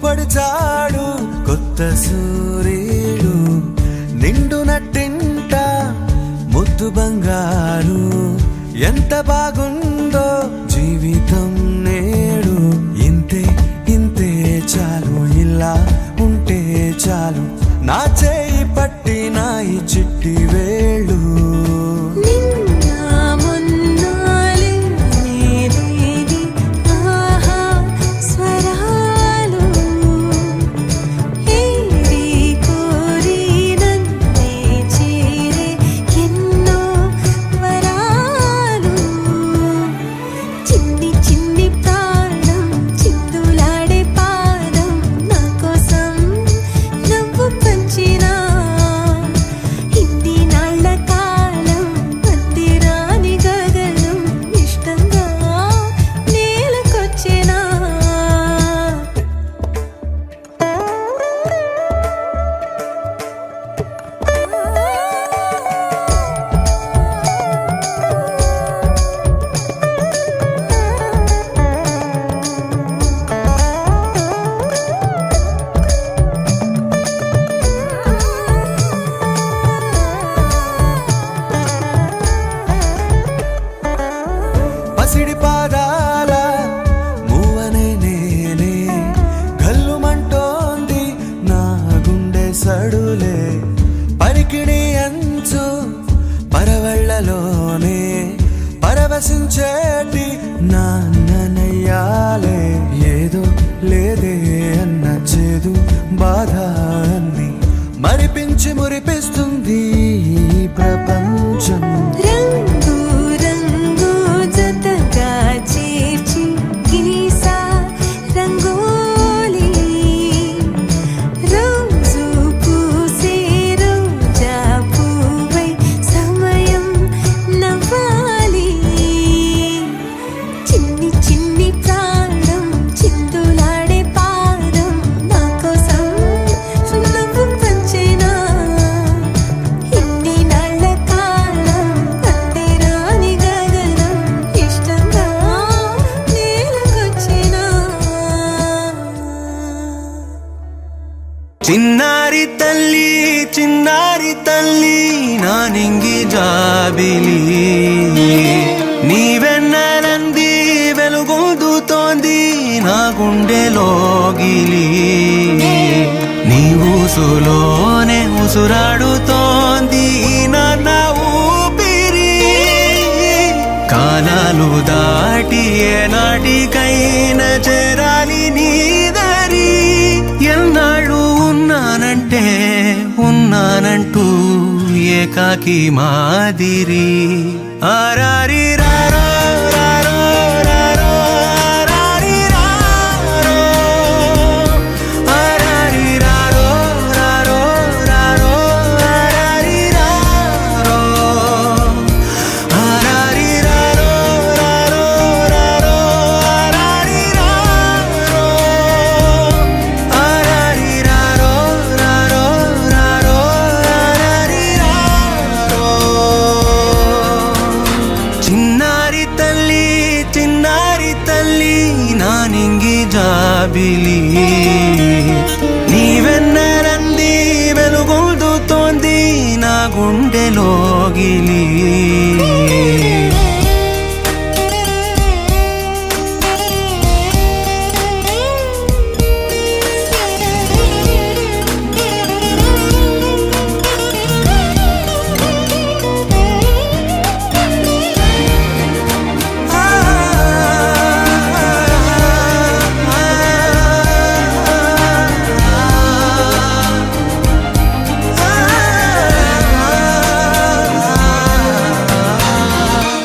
పొడిచాడు కొత్త సూర్యుడు నిండు నట్టింట ముద్దు బంగారు ఎంత బాగుందో జీవితం నేడు ఇంతే ఇంతే చాలు ఇలా ఉంటే చాలు నా చేయి పట్టి నా ఈ చిట్టి వేళ్ళు పసిడి పాదాల మూవనే నేనే గల్లుమంటోంది నా గుండె సడులే పరికిణి అంచు పరవళ్ళలోనే పరవశించేటి నాన్ననయ్యాలే ఏదో లేదే అన్న చేదు బాధ అన్ని మరిపించి మురిపిస్తుంది ఈ ప్రపంచం చిన్నారి తల్లి నా నింగి జాబిలి నీవెన్నెలంది వెలుగొందుతోంది నా గుండెలోగిలి నీ ఊసులోనే ఉసురాడుతోంది నాన్న ఊపిరి కాలాలు దాటి ఏనాటికైనా చేరాలి నీ దరి ఎన్నాళ్ళు ఉన్నానంటూ ఏకాకి మాదిరి ఆరారి రారో రారో రారో ఆరారి రారో ఆరారి రారో రారో రారో ఆరారి రారో ఆరారి రారో రారో రారో ఆరారి రారో ఆరారి రారో రారో రారో ఆరారి రారో చిన్నారి తల్లి నా నింగి జాబిలి నీవెన్నెలంది వెలుగొందుతోంది నా గుండెలోగిలి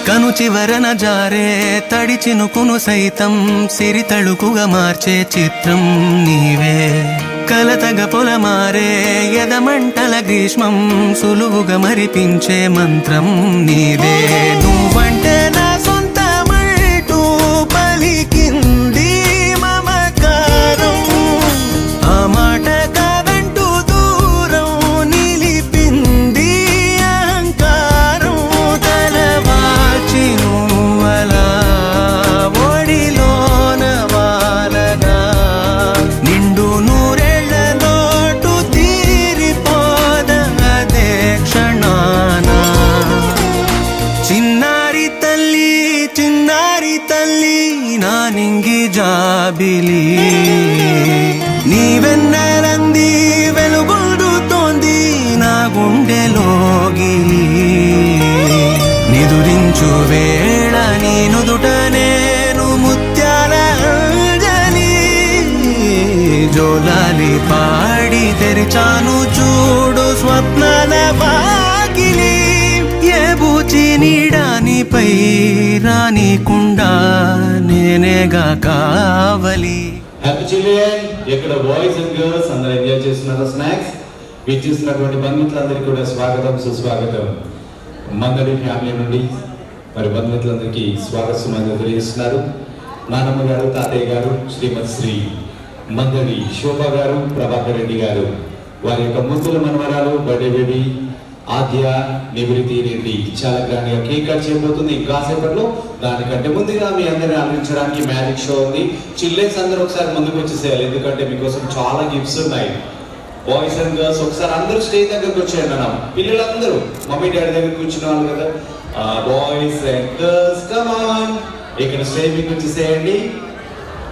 కను చివరన జారే తడి చినుకును సైతం సిరి తళుకుగా మార్చే చిత్రం నీవే కలతగ పొలమారే ఎదమంటల గ్రీష్మం సులువుగా మరిపించే మంత్రం నీదే నువ్వంటే నా సొంతమంటూ పలికింది మమకారం ఆ మాట కాదంటూ దూరం నిలిపింది అహంకారం తలవాచి నువ్వలా ఒడిలోన వాలగా నిండు జాబిలి నీ వెన్నెలంది వెలుగొందుతోంది నా గుండెలోగిలి నిదురించు వేళ నీ నుదుట నేను ముత్యాల అంజలి జోలాలి పాడి తెరిచాను చూడు స్వప్నాల వాకిలి ఏ బూచి నీడానిపై రానికుండా నేనేగా కావలి. Happy children. ఇక్కడ బాయ్స్ అండ్ గర్ల్స్ అందరూ ఎంజాయ్ చేస్తున్నారు స్నాక్స్. విచ్చేసినటువంటి బంధుమిత్రులందరికీ కూడా స్వాగతం సుస్వాగతం. మందడి ఫ్యామిలీ నుండి మరి బంధుమిత్రులందరికీ స్వాగత సుమాలు తెలియజేస్తున్నారు. నానమ్మ గారు, తాతయ్య గారు, శ్రీమతి శ్రీ మందడి శోభ గారు, ప్రభాకర్ రెడ్డి గారు, వారి యొక్క ముద్దుల మనవరాలు బర్త్డే బేబీ ఆద్య నివృత్తి రెడ్డి చాలా గ్రాండ్ గా కేక్ కట్ చేయబోతుంది కాసేపట్లో. దానికంటే ముందుగా మీ అందరిని ఆలోచించడానికి మ్యాజిక్ షో ఉంది. చిల్డ్రన్స్ అందరూ ఒకసారి ముందుకు వచ్చేసేయాలి, ఎందుకంటే మీకోసం చాలా గిఫ్ట్స్ ఉన్నాయి. బాయ్స్ అండ్ గర్ల్స్ ఒకసారి అందరూ స్టేజ్ దగ్గరకు వచ్చేయండి అన్న. పిల్లలందరూ మమ్మీ డాడీ దగ్గర కూర్చున్న వాళ్ళు కదా, boys and girls come on, ఇక్కడ స్టేజ్ మీకు వచ్చేసేయండి.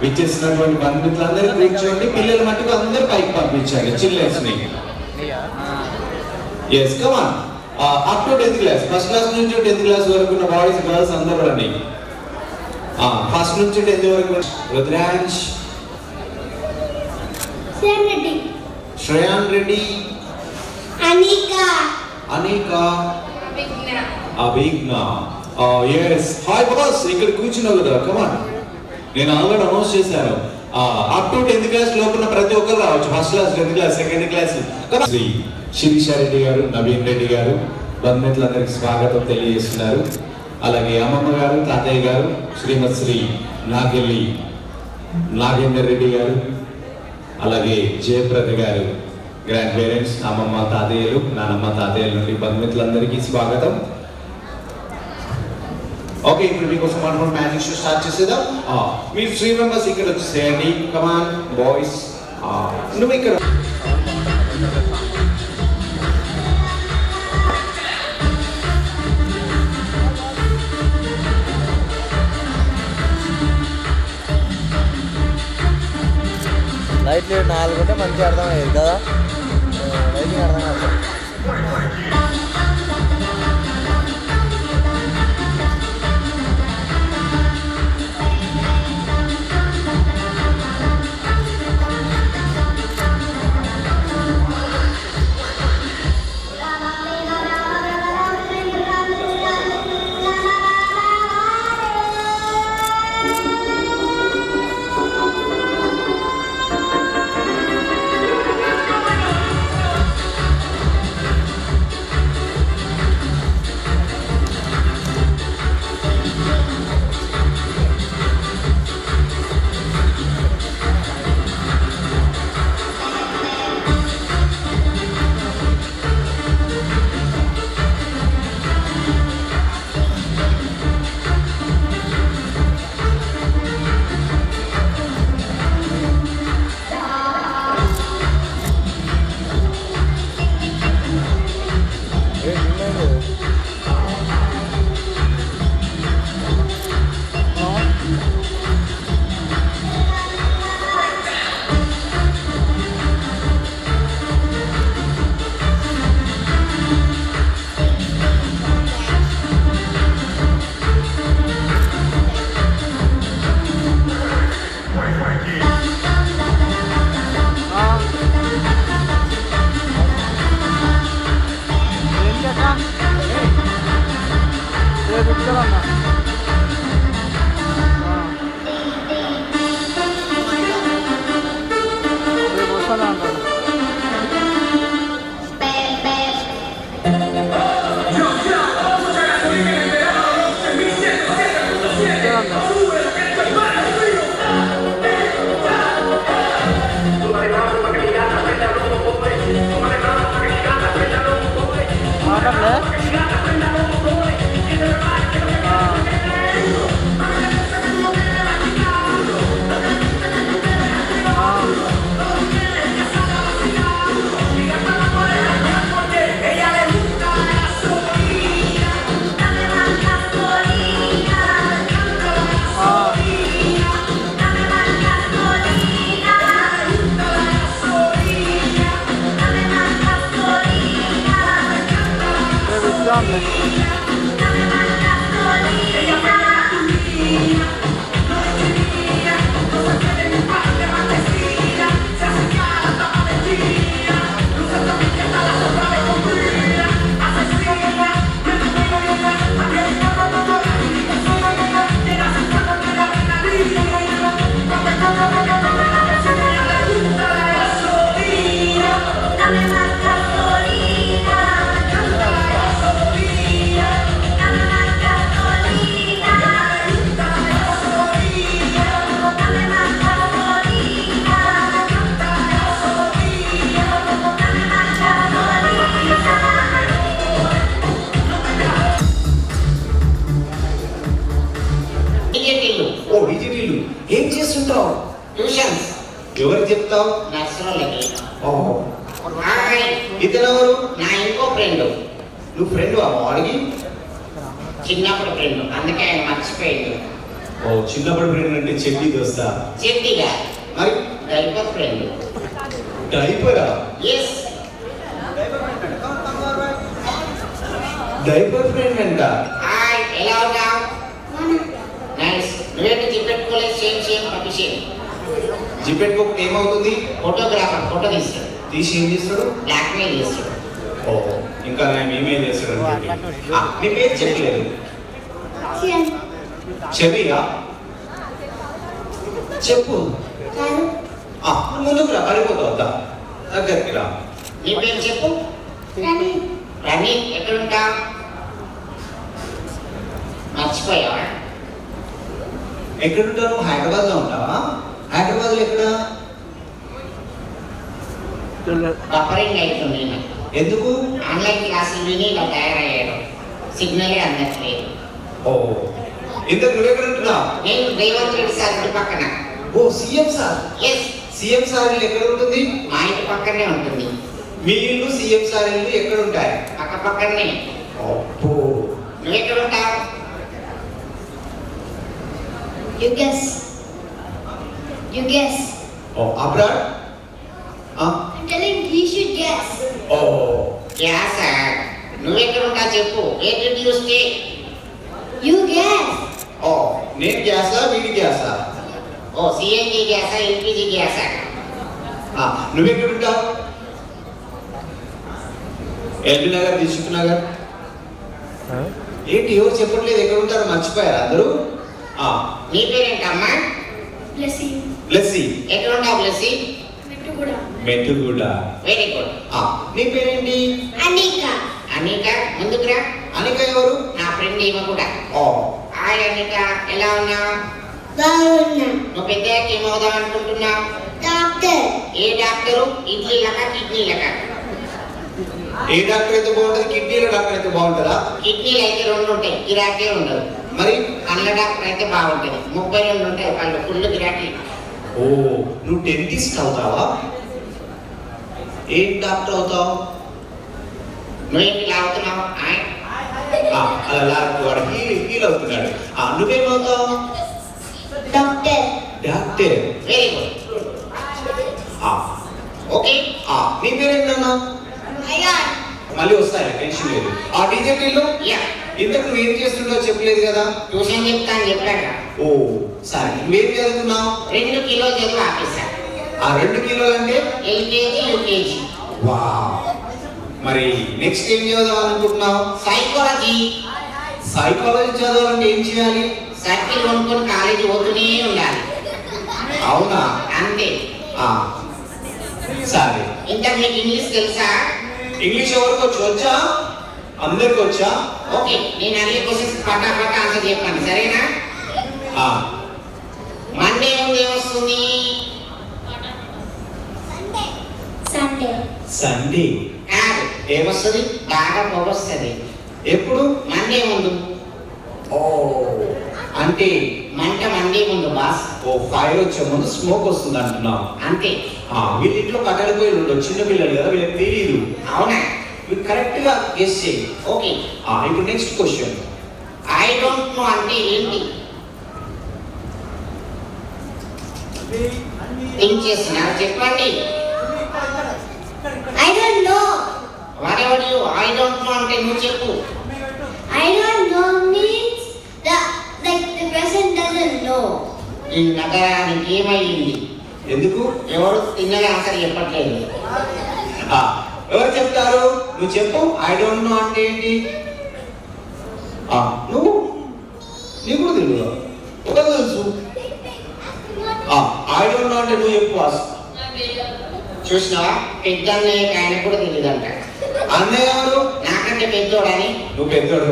విచ్చేసినటువంటి బంధుమిత్రులందరూ కూర్చోండి. పిల్లల మట్టుకు అందరూ పైకి పంపించండి చిల్డ్రన్స్ ని. Yes, come on. Up to 10th class. First class నుంచి 10th class వరకు ఉన్న బాయ్స్ గర్ల్స్ అందరూ రండి. ఫస్ట్ నుంచి 10th వరకు Rudransh, Shreyan Reddy, Anika, Abhigna. yes. Hi boss, ఇక్కడ కూర్చున్నావు కదా, come on. నేను ఆల్రెడీ అనౌన్స్ చేశాను. అప్ టు 10th క్లాస్ లోపల ప్రతి ఒక్కరు రావచ్చు. First class, 10th class, second class. Shri Shirisha Reddy గారు, నవీన్ రెడ్డి గారు బంధుమిత్రులందరికీ స్వాగతం తెలియజేస్తున్నారు. అలాగే అమ్మమ్మ గారు, తాతయ్య గారు, శ్రీమతి శ్రీ నాగెల్లి నాగేందర్ రెడ్డి గారు, అలాగే జయప్రద గారు గ్రాండ్ పేరెంట్స్, అమ్మమ్మ తాతయ్యలు, నానమ్మ తాతయ్యల నుండి బంధుమిత్రులందరికీ స్వాగతం. ఓకే, ఇప్పుడు మీకోసం మనం మ్యాజిక్ షో స్టార్ట్ చేసేద్దాం. మీరు 3 మెంబర్స్ ఇక్కడ వచ్చేసేయండి. కమాన్ బాయ్స్, నువ్వు ఇక్కడ లైట్లు 4 ఉంటే మంచిగా అర్థమయ్యేది కదా, లైటింగ్ అర్థం కాదు. ఓ డిజిటల్ ఏం చేస్తుంటావు? ట్యూషన్స్ ఎవరు చెప్తావు? నర్సరీలకి. ఓహో, హాయ్, ఇతనెవరు? నా ఇంకో ఫ్రెండ్, నువ్వు ఫ్రెండ్ వాడికి? చిన్నప్పుడు ఫ్రెండ్, అందుకే ఆయన మర్చిపోయిండు. ఓ, చిన్నప్పుడు ఫ్రెండ్ అంటే చెడ్డి దోస్తా? చెట్టిగా మరి డైపర్ ఫ్రెండ్. డైపరా? ఎస్, డైపర్ ఫ్రెండ్ అంట. హాయ్, ఎలా ఉన్నావు? నైస్. నువ్వేంటి జిప్పెట్టుకోలేదు? Same same puppy same. జిపెట్టుకోక ఏమవుతుంది? ఫోటోగ్రాఫర్ ఫోటో తీస్తాడు, తీసి ఏం చేస్తాడు? బ్లాక్ మెయిల్ చేస్తాడు. ఓహో, ఇంకా నేను ఏమేం చేస్తాడు అనుకుంటే. నీ పేరు చెప్పలేదు. చెవియా? చెప్పు. ముందుకు రా, పడిపోతావు. దగ్గరికి రా. నీ పేరు చెప్పు. రవి, ఎక్కడుంటావు? మర్చిపోయావా? ఎక్కడుంటావు? హైదరాబాద్ లో ఉంటావా? హైదరాబాద్ లో ఎక్కడ? బఫరింగ్ అవుతుంది నాకు. ఎందుకు? ఆన్లైన్ క్లాసులు విని ఇలా తయారయ్యాడు. సిగ్నలే అందట్లేదు. ఓ, ఇంతకు నువ్వు ఎక్కడ ఉంటున్నావు? నేను రేవంత్ రెడ్డి సార్ ఇంటి పక్కన. ఓ, CM sir. Yes, CM sir ఇల్లు ఎక్కడ ఉంటుంది? మా ఇంటి పక్కనే ఉంటుంది. మీ ఇల్లు సీఎం సార్ ఇల్లు ఎక్కడ ఉంటాయి? పక్క పక్కనే. అబ్బో, నువ్వు ఎక్కడ ఉంటావు? You guess. You guess. ఓ, abroad? I'm telling he should guess. ఓ, యా సార్. నువ్వు ఎక్కడ ఉంటావు చెప్పు. ఏ did you stay? You guess. ఓ, నేను గ్యాసా వీడి గ్యాసా? ఓ, సిఎన్జి గ్యాసా ఎల్పిజి గ్యాసా? నువ్వు ఎక్కడ ఉంటావు? ఎల్బీ నగర్, దిల్సుఖ్ నగర్. ఏంటి ఎవరు చెప్పట్లేదు? ఎక్కడ ఉంటారు? మర్చిపోయారు అందరూ? నీ పేరేంటమ్మా? Blessing. బ్లెస్సీ. ఎక్కడ ఉంటావు Blessy? Metukuda. Mettuguda. Very good. నీ పేరేంటి? Anika. అనిక, ముందుకురా. అనిక ఎవరు? నా ఫ్రెండ్ ఈమె కూడా. ఓ, హాయ్ అనిక, ఎలా ఉన్నావు? Varuna. నువ్వు పెద్దయ్యాక ఏమవుదాం అనుకుంటున్నావు? Doctor. ఏ డాక్టరు? ఇడ్లీలక కిడ్నీలక? ఏ డాక్టర్ అయితే బాగుంటుంది? కిడ్నీల డాక్టర్ అయితే బాగుంటుందా? కిడ్నీలు అయితే 2 ఉంటాయి, గిరాకీ ఉండదు. మరి కళ్ళ డాక్టర్ అయితే బాగుంటుంది, 32 ఉంటాయి కళ్ళు, ఫుల్ గిరాకీ. ఓ, నువ్వు డెంటిస్ట్ అవుతావా? ఏం డాక్టర్ అవుతావు? నువ్వేంటి లాగుతున్నావు? అలా లాక్కు వాడు హీల్ అవుతున్నాడు. నువ్వేమవుతావు? Doctor. Doctor. Very good. Okay. నీ పేరేంటన్నా? Ayan. మళ్ళీ వస్తాయి, టెన్షన్ లేదు. డిజెటీలో యా, ఇంతకు నువ్వేం చేస్తుంటావు చెప్పలేదు కదా? ట్యూషన్ చెప్తాను చెప్పాక. ఓ, సరే. నువ్వేం చదువుతున్నావు? 2 కిలోలు చదువు ఆపేసా. 2 కిలోలు అంటే? LKG UKG. వా, మరి నెక్స్ట్ ఏం చదవాలి అనుకుంటున్నావు? సైకాలజీ. సైకాలజీ చదవాలంటే ఏం చేయాలి? సర్కిల్ కొనుక్కొని కాలేజీ పోతూనే ఉండాలి. అవునా? అంతే. సరే. ఇంతకు మీకు ఇంగ్లీష్ తెలుసా? ఇంగ్లీష్ ఎవరికి వచ్చు? వచ్చా? అందరికి వచ్చా? ఓకే, నేను అన్ని క్వశ్చన్స్ పటాపట ఆన్సర్ చెప్పాను, సరేనా? మండే ముందు ఏమొస్తుంది? Sunday. సండే. కాదు, ఏమొస్తుంది? బాగా పొగొస్తుంది. ఎప్పుడు? మండే ముందు. ఓ, అంటే మంట మండే ముందు బాస్. ఓ, ఫైర్ వచ్చే ముందు స్మోక్ వస్తుంది అంటున్నావు. అంతే. వీళ్ళ ఇంట్లో కట్టెల పోయి ఉండవు, చిన్న పిల్లలు కదా, వీళ్ళకి తెలియదు. అవునా? మీరు కరెక్ట్ గా గెస్ చేయి. ఓకే. ఇప్పుడు next question. I don't know అంటే ఏంటి? థింక్ చేస్తున్నారు, చెప్పండి. I don't know. వారెవరు? ఐ డోంట్ నో అంటే నువ్వు చెప్పు. ఈ నగరానికి ఏమైంది? ఎందుకు? ఎవరు తిన్నగా ఆన్సర్ చెప్పట్లేదు. ఎవరు చెప్తారు? నువ్వు చెప్పు. ఐ డోంట్ నో అంటే ఏంటి? నువ్వు నీకు కూడా తెలియదు, ఒక తెలుసు. ఐ డోంట్ నో అంటే నువ్వు చెప్పు. చూసినావా, పెద్ద అన్నయ్య ఆయన కూడా తెలియదంట. అన్నయ్య ఎవరు? నాకంటే పెద్దోడని. నువ్వు పెద్దోడు.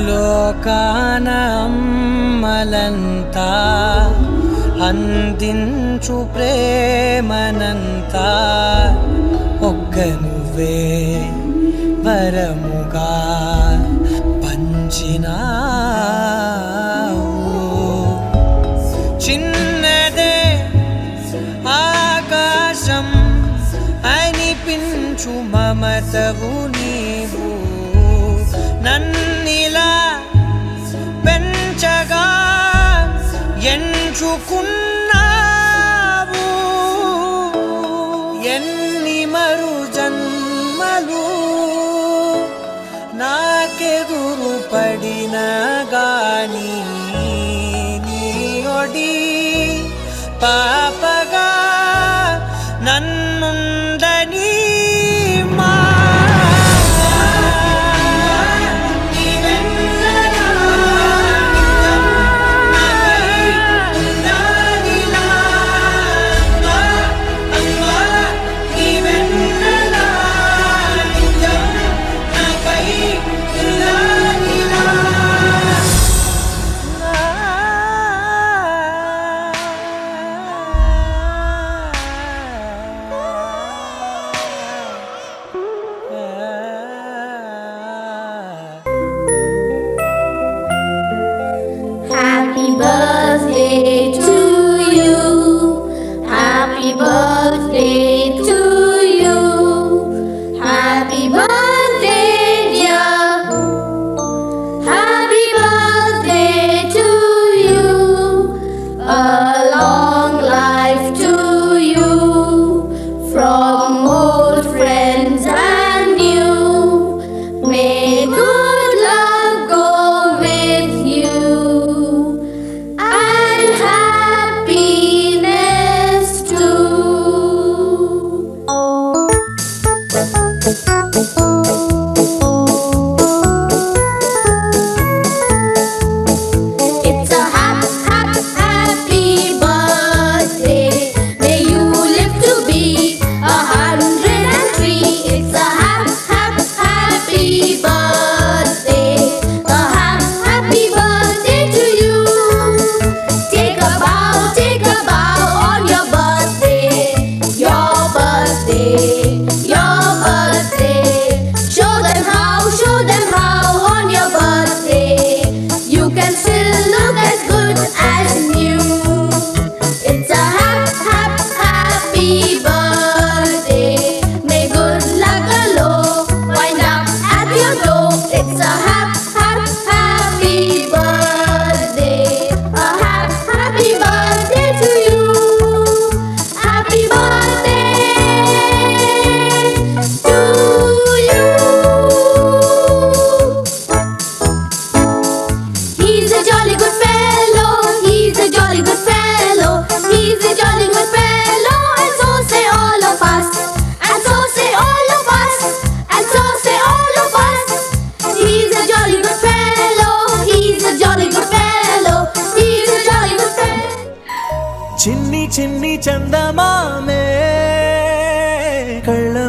లోకాన అమ్మలంతా అందించు ప్రేమనంతా ఒక్క నువ్వే వరముగా పంచినావు. చిన్నదే ఆకాశం అనిపించు మమతవు నీవు, నన్నిలా పెంచగా ఎంచుకున్నావు. ఎన్ని మరు జన్మలు నాకెదురు పడిన గాని నీ ఒడి పాపగా నన్నుందని మా నీవెన్నెలా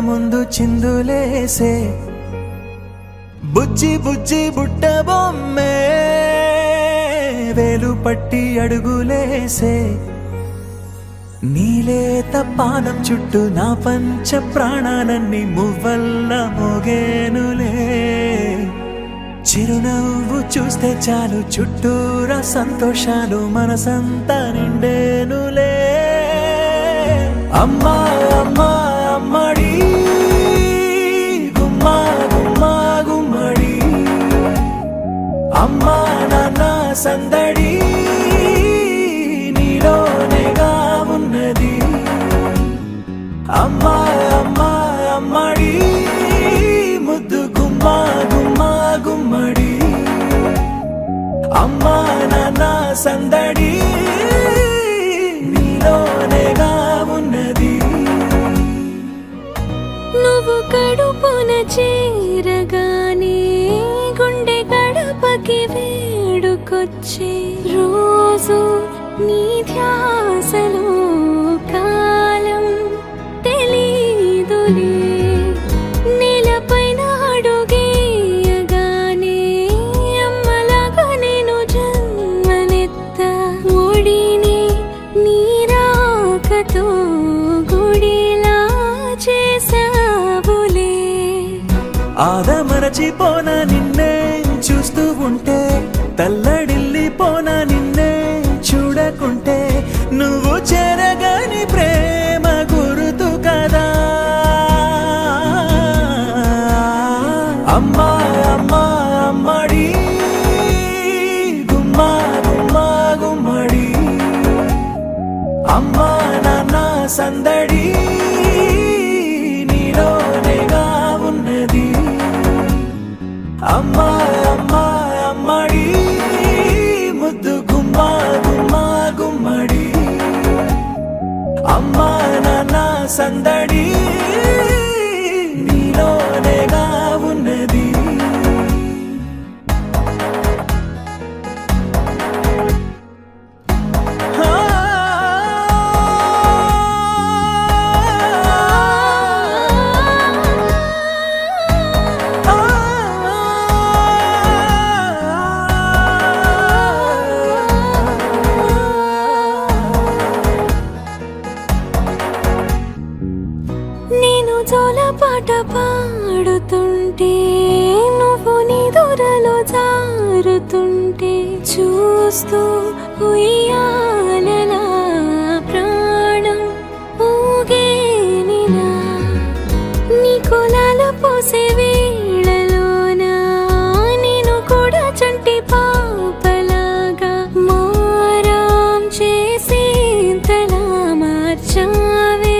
ముందు చిందులేసే బుజ్జి బుజ్జి బుట్ట బొమ్మే వేలు పట్టి అడుగులేసే నీలేత పానం చుట్టూ నా పంచ ప్రాణాలన్నీ మువ్వల్ల మోగేనులే చిరునవ్వు చూస్తే చాలు చుట్టూరా సంతోషాలు మనసంతా నిండేనులే అమ్మా అమ్మా అమ్మడి గుమ్మా గుమ్మా గుమ్మడి అమ్మా నాన్న సందడి నీలోనేగా ఉన్నది అమ్మా అమ్మా అమ్మడి ముద్దు గుమ్మా గుమ్మా గుమ్మడి అమ్మా నాన్న సందడి నీలోనేగా ఉన్నది నువ్వు కడుపున చేరగానే గుండె గడపకి వేడుకొచ్చే రోజు నీ ధ్యాసలో కాలం తెలీదులే నేలపైన అడుగేయగానే అమ్మలాగా నేను జన్మనెత్త ఒడిని నీరాకతో గుడిలా చేసావులే ఆదమరచిపోన నిన్నే చూస్తూ ఉంటే తల్లడిల్లిపోన నిన్నే చూడకుంటే నువ్వు చెరగని ప్రేమ గుర్తు కదా అమ్మా అమ్మా అమ్మడి గుమ్మా గుమ్మా గుమ్మడి అమ్మా నాన్న సందడి నీలోనేగా ఉన్నది అమ్మా అమ్మా అమ్మడి ముద్దు గుమ్మా గుమ్మా గుమ్మడి అమ్మా నాన్న సందడి నీలోనేగా ఉన్నది నేను జోలపాట పాడుతుంటే నువ్వు నీ దూరలో జారుతుంటే చూస్తూ ఉయ్యాలలా ప్రాణం ఊగేనిలా నీ కులాలు పోసే వేళలోన నేను కూడా చంటి పాపలాగా మారాం చేసేంతలా మార్చావే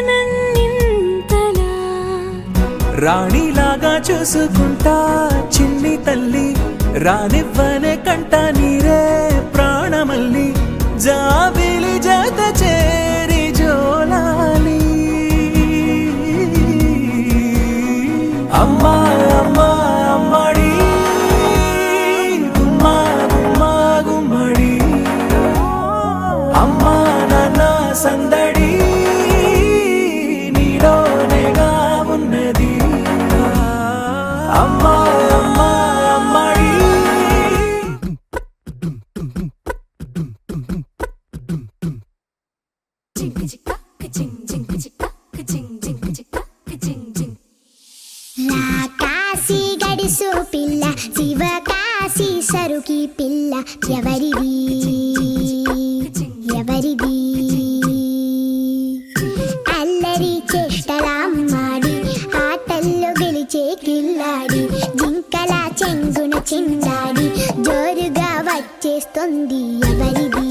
నన్నింతలా రాణిలాగా చూసుకుంటా చిన్ని తల్లి రానివ్వనే కంట నీరే ప్రాణమల్లి జాబిలి జత చేరి జోలాలి అమ్మా అమ్మా అమ్మడి గుమ్మా గుమ్మా గుమ్మడి అమ్మా నాన్న సందడి నీలోనేగా ఉన్నది అమ్మా అమ్మా అమ్మడి కాశీ గడిసు పిల్ల శివ కాశీ సరుకి పిల్ల ఎవరిది ఎవరిది అల్లరి చేష్టలామ్మాడి ఆటల్లో గెలిచే కిల్లాడి జింకల చెంగున చిందాడి జోరుగా వచ్చేస్తుంది ఎవరిది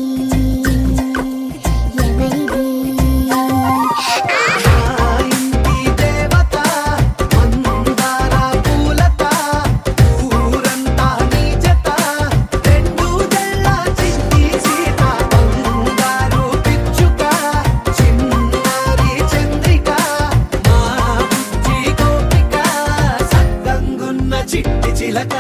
ఎవరిది చిట్టి చిలక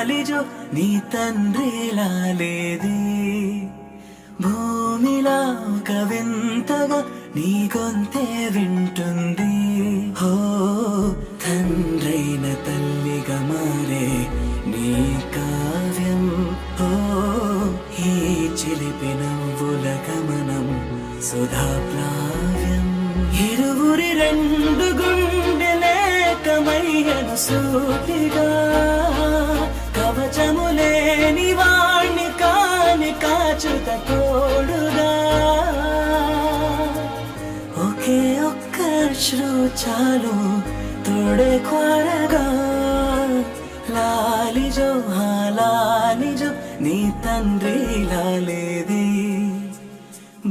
లాలిజో నీ తండ్రిలా లేదే భూమిలా ఒక వింతగా నీ గొంతే వింటుంది హో తండ్రైన తల్లిగా మారే నీ కావ్యం హో ఈ చిలిపి నవ్వుల గమనం సుధా ప్లావ్యం ఇరువురి రెండు గుండెలేకమయ్యను సూటిగా కవచము లేని వాణ్ణి కాని కాచుత తోడుగా ఒకే ఒక్క అశ్రు చాలు తోడే క్వారగా లాలిజో లాలిజో నీ తండ్రిలా లేదే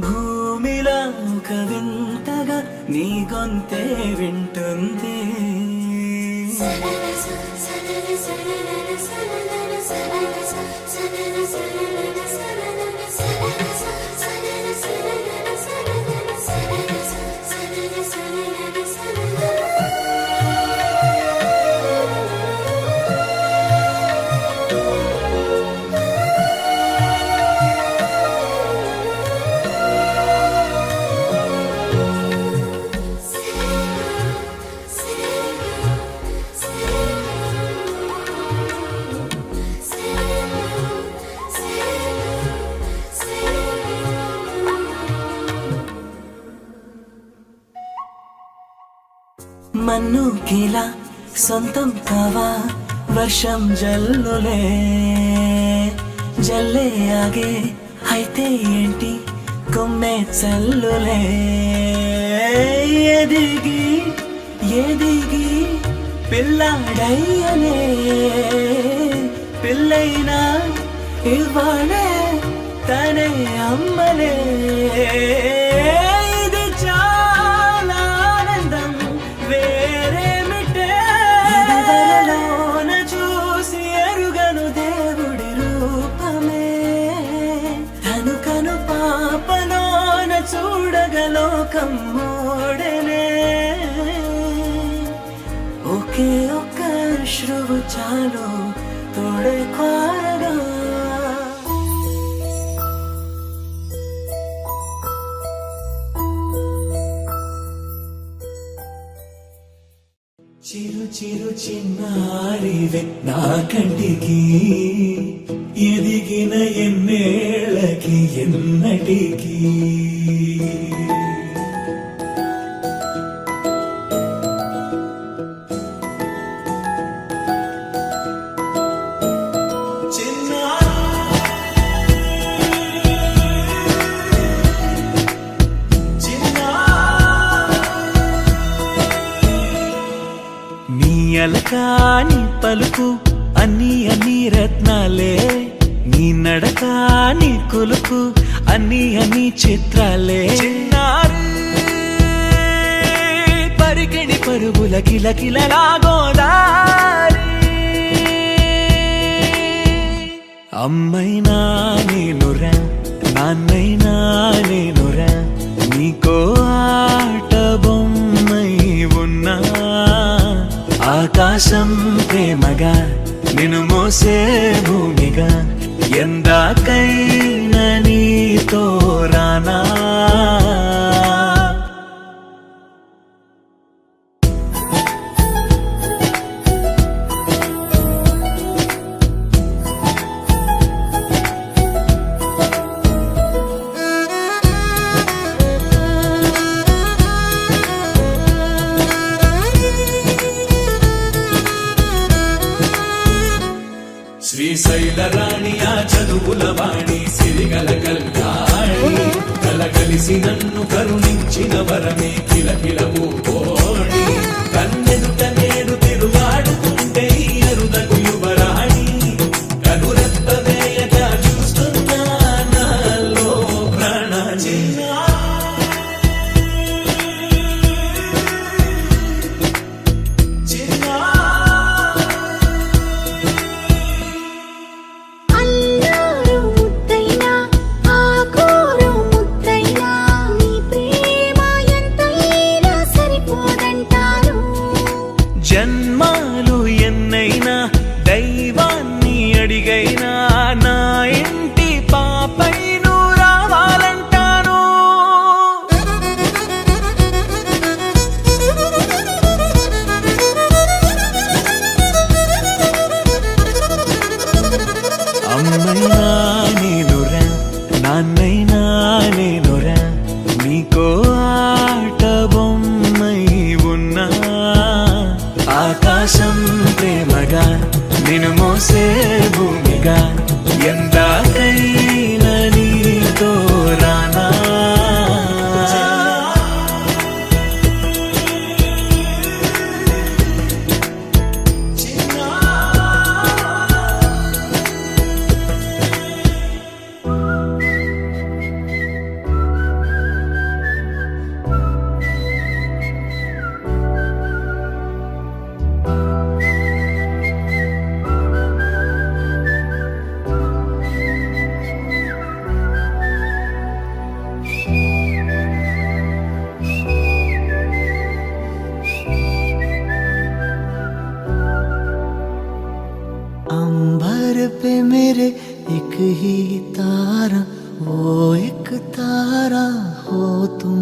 భూమిలా ఒక వింతగా నీ గొంతే వింటుంది మన్ను కీలా సొంతం కావా వర్షం జల్లులే జల్లే ఆగే అయితే ఏంటి కొమ్మే చల్లులే ఎదిగి ఎదిగి పిల్లాడయ్యనే పిల్లైనా ఇవ్వాడే తనే అమ్మలే ఇది చాలా ఆనందం వేరేమిటే చూసి ఎరుగను దేవుడి రూపమే తను కను పాపలోన చూడగలోకం మోడనే ఒకే ఒక్క శ్రువు చాలు తోడే క్వారగా చిరు చిరు చిన్నారివే నా కంటికి ఎదిగిన ఎన్నేళ్ళకి ఎన్నటికి నీ పలుకు అన్ని అన్ని రత్నాలే నీ నడక నీ కొలుకు అన్ని అన్ని చిత్రాలే చిన్నారు పరికిణి పరుగుల కిలకిలలా గోదారి అమ్మైనా నేనురా నాన్నైనా నేనురా నీకో ఆట బొమ్మై ఉన్నా ఆకాశం ప్రేమగా నిన్ను మోసే భూమిగా ఎందాకైనా నీతో రానా శ్రీశైల రాణి ఆ చదువుల వాణి సిరిగల కళ్యాణి కలగలిసి నన్ను కరుణించిన వరమే కిలకిలవు కోణి కన్నెదుట నేడు తిరుగాడుతుంటే అరుదగు యువరాణి కనురెప్ప వేయక చూస్తున్నా నాలో ప్రాణ ముద్దైనా నీ ప్రేమ ఎంతైనా సరిపోదంటారు అమ్మైనా నేనురా నాన్నైనా నేనురా నీకో ఆట బొమ్మై ఉన్నా ఆకాశం ప్రేమగా నిన్ను మోసే భూమిగా ఎందాకైనా నీతో రానా अंबर पे मेरे एक ही तारा, वो एक तारा हो तुम।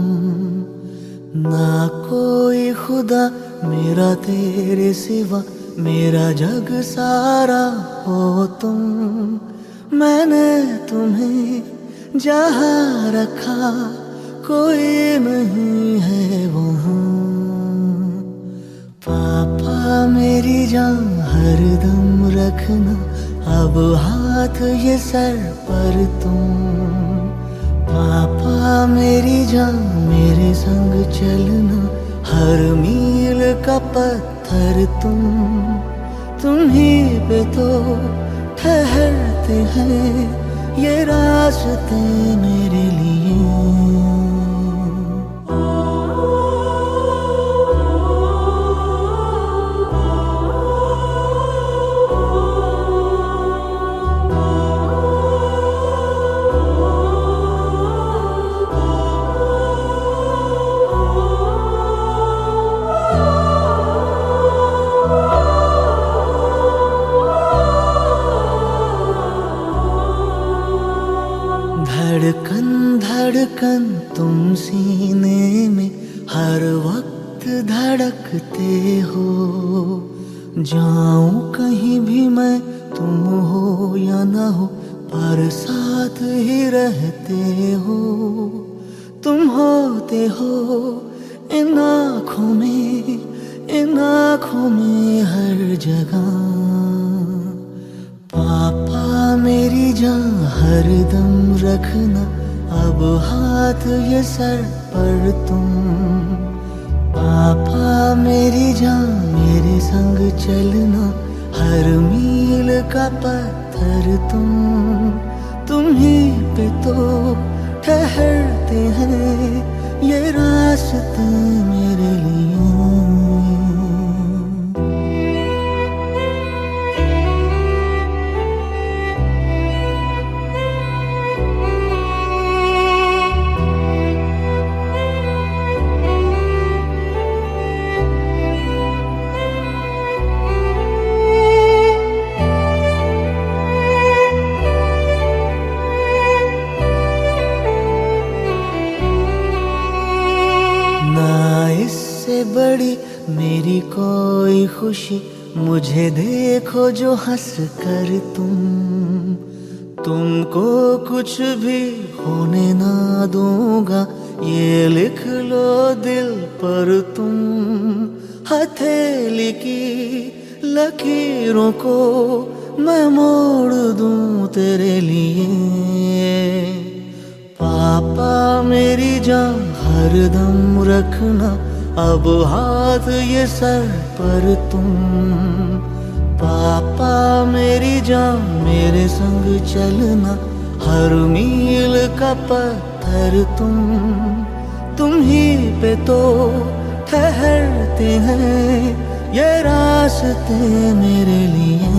ना कोई खुदा मेरा तेरे सिवा, मेरा जग सारा हो तुम। मैंने तुम्हें जहाँ रखा कोई नहीं है वहाँ। पापा मेरी जान हरदम रखना, अब हाथ ये सर पर तुम। पापा मेरी जान मेरे संग चलना, हर मील का पत्थर तुम ही पे तो ठहरते हैं ये रास्ते मेरे लिए। धड़कन धड़कन तुम सीने में हर वक्त धड़कते हो। जाऊं कहीं भी मैं तुम हो या ना हो, पर साथ ही रहते हो। तुम होते हो इन आँखों में हर जगह। पापा मेरी जान हरदम रखना, अब हाथ ये सर पर तुम। पापा मेरी जान मेरे संग चलना, हर मील का पत्थर तुम ही पे तो ठहरते हैं ये रास्ते मेरे लिए। बड़ी मेरी कोई खुशी, मुझे देखो जो हंस कर तुमको कुछ भी होने ना दूंगा, ये लिख लो दिल पर तुम। हथेली की लकीरों को मैं मोड़ दूं तेरे लिए। पापा मेरी जान हरदम रखना, अब हाथ ये सर पर तुम। पापा मेरी जान मेरे संग चलना, हर मील का पत्थर तुम ही पे तो ठहरते हैं ये रास्ते मेरे लिए।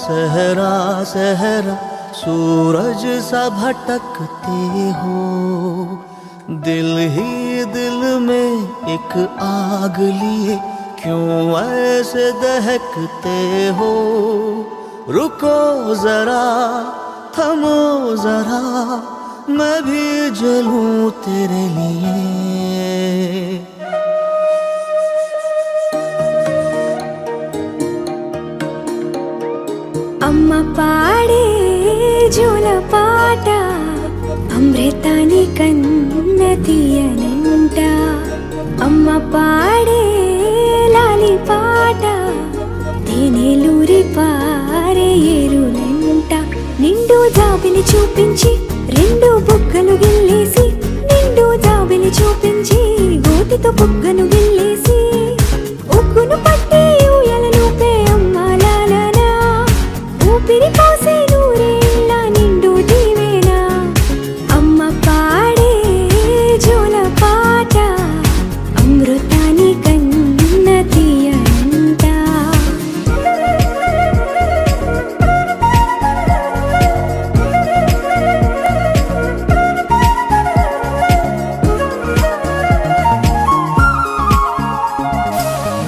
सहरा सहरा सूरज सा भटकते हो, दिल ही दिल में एक आग लिए क्यों ऐसे दहकते हो। रुको जरा थमो जरा मैं भी जलूं तेरे लिए। అమ్మ పాడే జోల పాట అమృతాని కన్న తీయనంట. అమ్మ పాడే లాలి పాట తేనెలూరి పారే ఏరులంట. నిండు జాబిలి చూపించి రెండు బుగ్గలు గిల్లేసి, నిండు జాబిలి చూపించి గోటితో బుగ్గను గిల్లేసి, ఉగ్గును పట్టి ఊయలను పే అమ్మాలాలనా, ఊపిరి పోసే నూరేళ్ళ నిండు దీవేనా. అమ్మ పాడే జోల పాట అమృతాని కన్న తీయంట.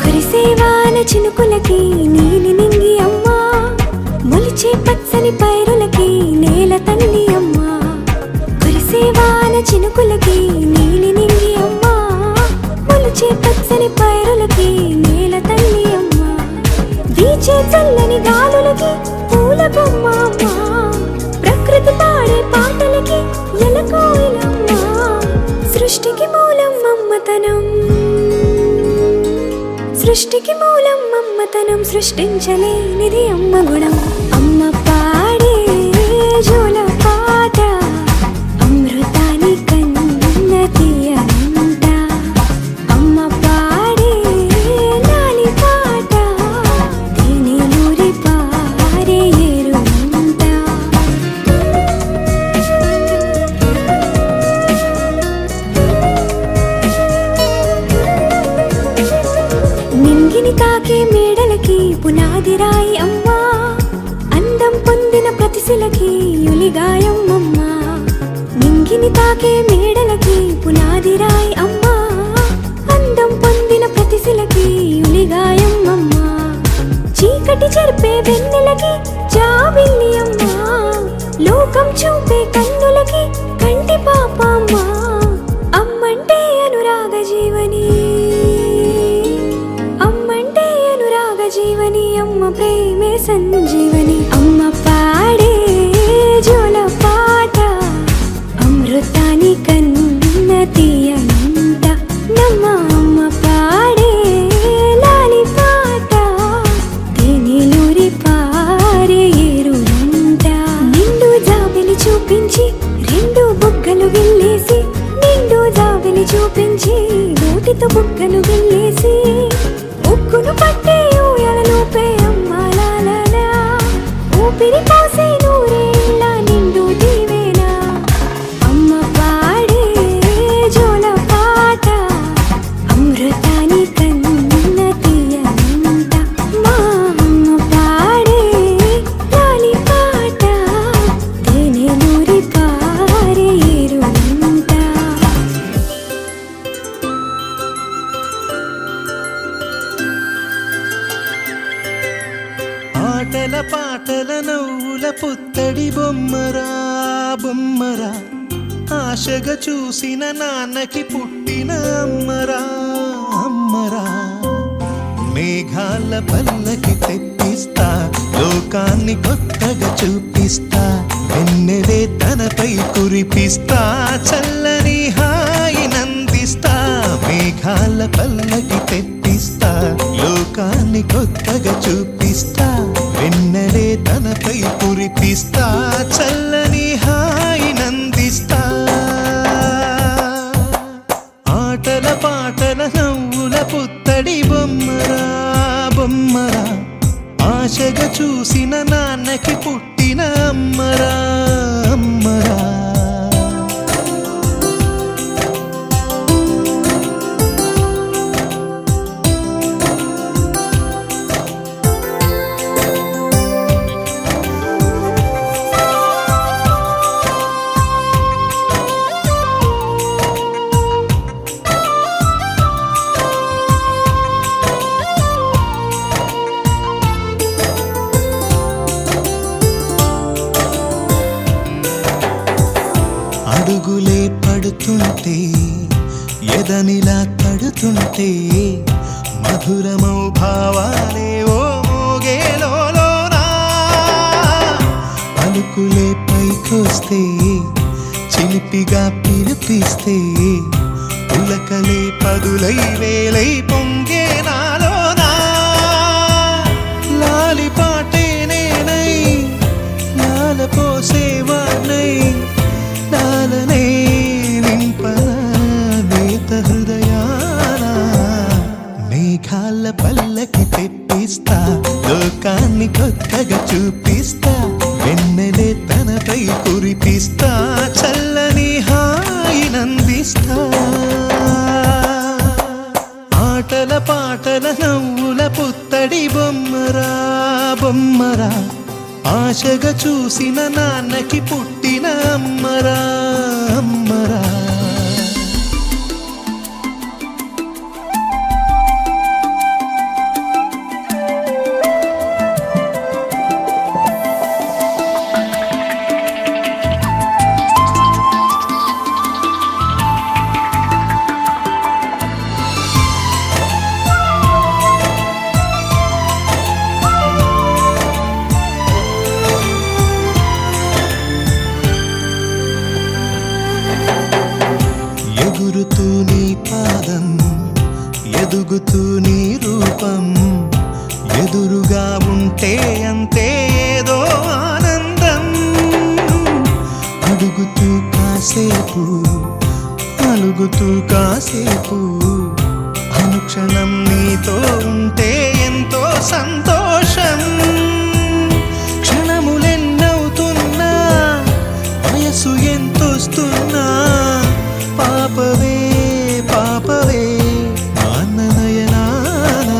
కురిసేవాన చినుకులకి నీలి నింగి అమ్మా, మొలిచే పచ్చని పైరులకి నేల తల్లి అమ్మా. కురిసేవాన చినుకులకి నీలి నింగి అమ్మా, మొలిచే పచ్చని పైరులకి నేల తల్లి అమ్మా. వీచే చల్లని గాలులకి పూల బొమ్మ అమ్మా, ప్రకృతి పాడే పాటలకి ఎలకోయిలమ్మా. సృష్టికి మూలం మమ్మతనం, సృష్టికి మూలం మమ్మతనం, సృష్టించలేనిది అమ్మ గుణం. అమ్మ పాడే జోల పాట అమృతాని కన్న తీయనంట. అమ్మ పాడే లాలి పాట తేనెలూరి పారే ఏరులంట. నింగిని తాకే మేడలకి పునాది రాయి అమ్మా, అందం పొందిన ప్రతిశిలకి యులిగాయం అమ్మా. నింగిని తాకే మేడలకి పునాది రాయి అమ్మా, అందం పొందిన ప్రతిశిలకి యులిగాయం అమ్మా. చీకటి చెరిపే వెన్నెలకి జాబిల్లి అమ్మా, లోకం చూపే కన్నులకి కంటి పాప అమ్మా. అమ్మంటే అనురాగ జీవని, అమ్మంటే అనురాగ జీవని, అమ్మ ప్రేమే సంజీవని. అమ్మ పాడే జోల పాట అమృతాని కన్న తీయనంట. నమ్మ అమ్మ పాడే లాలి పాట తేనెలూరి పారే ఏరులంట. నిండు జాబిలి చూపించి రెండు బుగ్గలు గిల్లేసి, నిండు జాబిలి చూపించి నోటితో బుగ్గను గిల్లేసి, ఉగ్గును పట్టి ఊయలను పే అమ్మాలాలనా, ఊపిరి పోసే నూరేళ్ళ నిండు దీవేనా. అమ్మ పాడే జోల పాట అమృతాని కన్న తీయనంట. మా అమ్మ పాడే లాలి పాట తేనెలూరి పారే ఏరులంట. ఆటల పాటల నవ్వుల పుత్తడి బొమ్మరా బొమ్మరా, ఆశగా చూసిన నాన్నకి పుట్టిన అమ్మరా అమ్మరా. మేఘాల పల్లకి తెప్పిస్తా, లోకాన్ని కొత్తగా చూపిస్తా, వెన్నెలే తనపై కురిపిస్తా, చల్లని హాయి నందిస్తా. మేఘాల పల్లకి తెప్పిస్తా, లోకాన్ని కొత్తగా చూపిస్తా, వెన్నెలే తనపై కురిపిస్తా, చల్లని హాయి నందిస్తా. ఆటల పాటల నవ్వుల పుత్తడి బొమ్మరా బొమ్మరా, ఆశగా చూసిన నాన్నకి పుట్టిన అమ్మరా అమ్మరా. అడుగులే పడుతుంటే ఎదనిలా తడుతుంటే మధురమౌ భావాలే ఓ మోగేలోనా పలుకులే పైకొస్తే చిలిపిగా పిలిపిస్తే పులకలే పదులై వేలై పొంగే నాలోనా లాలిపాటే నేనై లాల పోసేవాణ్ణై లాలనే నింపన నేత హృదయాన మేఘాల పల్లకి తెప్పిస్తా లోకాన్ని కొత్తగా చూపిస్తా వెన్నెలే తనపై కురిపిస్తా చల్లని హాయినందిస్తా ఆటల పాటల నవ్వుల పుత్తడి బొమ్మరా బొమ్మరా ఆశగా చూసిన నాన్నకి పుట్టిన అమ్మరా అమ్మరా ఎగురుతూ నీ పాదం ఎదుగుతూ నీ రూపం ఎదురుగా ఉంటే అంతే ఏదో ఆనందం అడుగుతూ కాసేపు అలుగుతూ కాసేపు అనుక్షణం నీతో ఉంటే ఎంతో సంతోషం క్షణములెన్నవుతున్నా వయసు ఎంతొస్తున్నా పాపవే పాపవే నాన్ననయనానా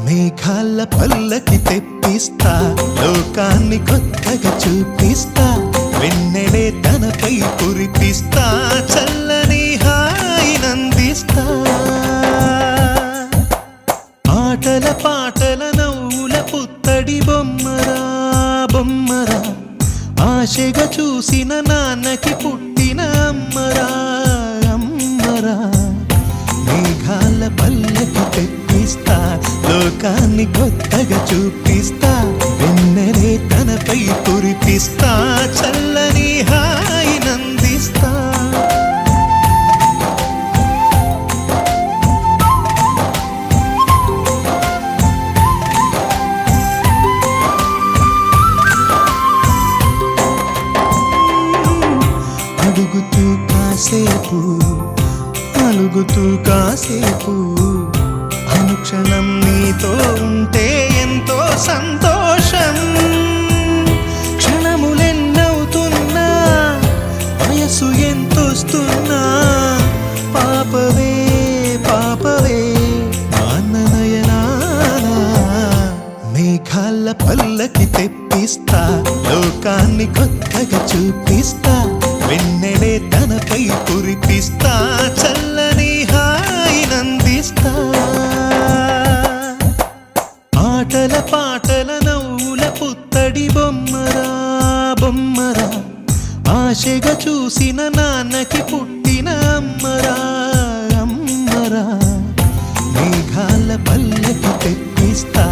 మేఘాల పల్లకి తెప్పిస్తా లోకాన్ని కొత్తగా చూపిస్తా వెన్నెలే తనపై కురిపిస్తా చల్లని హాయినందిస్తా ఆటల పాటల నవ్వుల పుత్తడి బొమ్మరా బొమ్మరా ఆశగా చూసిన నాన్నకి పుట్టిన అమ్మరా అమ్మరా మేఘాల పల్లకి తెప్పిస్తా లోకాన్ని కొత్తగా చూపిస్తా వెన్నెలే తనపై కురిపిస్తా చల్లని హాయినందిస్తా అడుగుతూ కాసేపు అలుగుతూ కాసేపు అనుక్షణం నీతో ఉంటే ఎంతో సంతోషం క్షణములెన్నవుతున్నా వయసు ఎంతొస్తున్నా పాపవే పాపవే నాన్ననయనానా మేఘాల పల్లకి తెప్పిస్తా లోకాన్ని కొత్తగా చూపిస్తా వెన్నెలే తనపై కురిపిస్తా చల్లని హాయినందిస్తా ఆటల పాటల నవ్వుల పుత్తడి బొమ్మరా బొమ్మరా ఆశగా చూసిన నాన్నకి పుట్టిన అమ్మరా అమ్మరా మేఘాల పల్లకి తెప్పిస్తా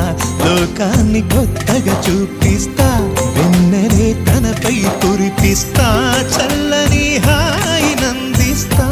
లోకాన్ని కొత్తగా చూపిస్తా వెన్నెలే తనపై కురిపిస్తా చల్లని హాయినందిస్తా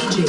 DJ,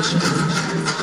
Simon.